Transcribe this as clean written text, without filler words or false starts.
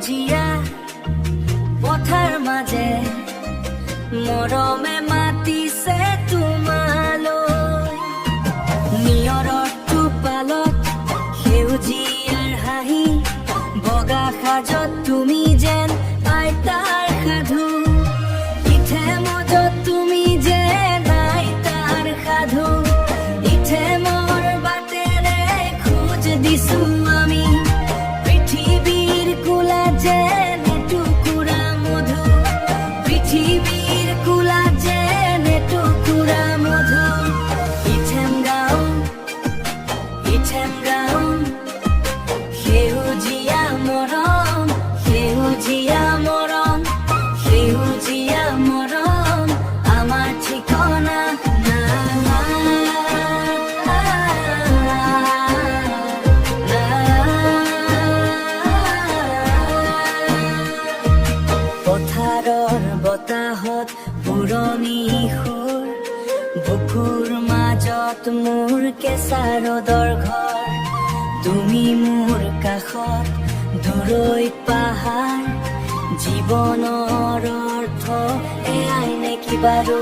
সেউজীয়া পথাৰ মাজে মৰমে মাতিছে তোমালৈ নিয়ৰৰ টোপালত সেউজীয়াৰ হাঁহি বগা সাজত তুমি যেন আইতাৰ সাধু ইঠে মজত তুমি যেন আইতাৰ সাধু ইঠে মোৰ বাটেৰে খোজ দিছো আমি পৃথিৱীৰ কোলা যেন টুকুৰা মধু পৃথিৱীৰ কোলা যেন টুকুৰা মধু ইঠেম গাঁও সেউজীয়া মৰম সেউজীয়া মৰম সেউজীয়া মৰম আমাৰ ঠিকনা পথাৰৰ বতাহত পুৰণি সুৰ বুকুৰ মাজত মোৰ কেঁচা ৰ'দৰ ঘৰ তুমি মোৰ কাষত দূৰৈত পাহাৰ জীৱনৰ অৰ্থ এয়াই নেকি বাৰু